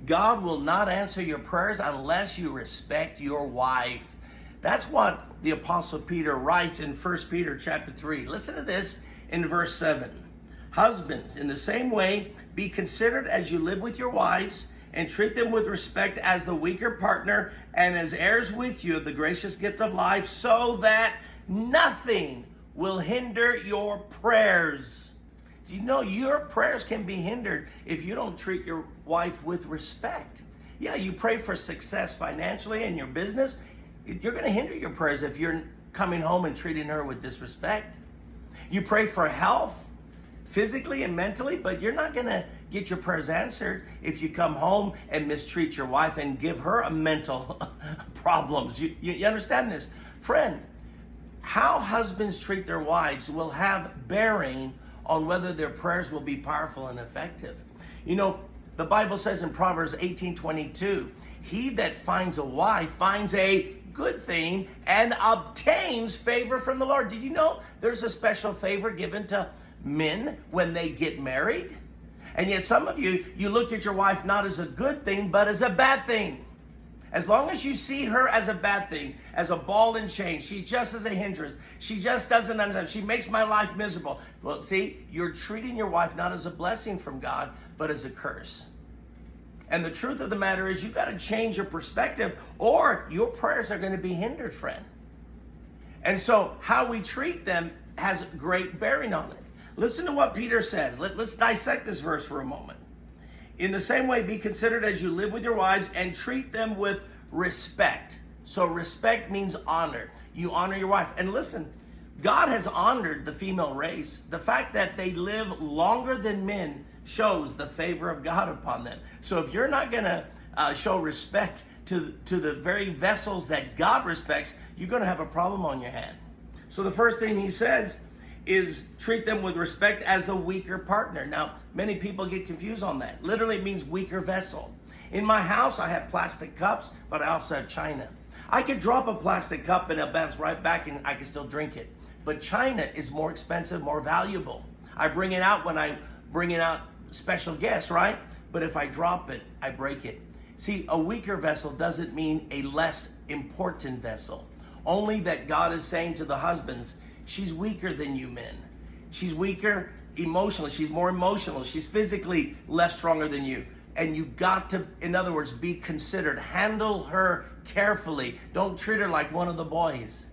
God will not answer your prayers unless you respect your wife. That's what the Apostle Peter writes in 1 Peter chapter 3. Listen to this in verse 7. Husbands, in the same way, be considerate as you live with your wives, and treat them with respect as the weaker partner and as heirs with you of the gracious gift of life, so that nothing will hinder your prayers. Do you know your prayers can be hindered if you don't treat your wife with respect? Yeah, you pray for success financially in your business. You're going to hinder your prayers if you're coming home and treating her with disrespect. You pray for health, physically and mentally, but you're not going to get your prayers answered if you come home and mistreat your wife and give her a mental problems. You understand this? Friend, how husbands treat their wives will have bearing on whether their prayers will be powerful and effective. You know, the Bible says in Proverbs 18:22, he that finds a wife finds a good thing and obtains favor from the Lord. Did you know there's a special favor given to men when they get married? And yet some of you look at your wife not as a good thing, but as a bad thing. As long as you see her as a bad thing, as a ball and chain, she's just as a hindrance. She just doesn't understand. She makes my life miserable. Well, see, you're treating your wife not as a blessing from God, but as a curse. And the truth of the matter is, you've got to change your perspective, or your prayers are going to be hindered, friend. And so how we treat them has great bearing on it. Listen to what Peter says. Let's dissect this verse for a moment. In the same way, be considerate as you live with your wives and treat them with respect. So respect means honor. You honor your wife. And listen, God has honored the female race. The fact that they live longer than men shows the favor of God upon them. So if you're not going to show respect to the very vessels that God respects, you're going to have a problem on your hand. So the first thing he says is treat them with respect as the weaker partner. Now, many people get confused on that. Literally, it means weaker vessel. In my house, I have plastic cups, but I also have china. I could drop a plastic cup and it'll bounce right back and I can still drink it. But china is more expensive, more valuable. I bring it out when I bring it out special guests, right? But if I drop it, I break it. See, a weaker vessel doesn't mean a less important vessel. Only that God is saying to the husbands, she's weaker than you men. She's weaker emotionally. She's more emotional. She's physically less stronger than you. And you got to, in other words, be considered. Handle her carefully. Don't treat her like one of the boys.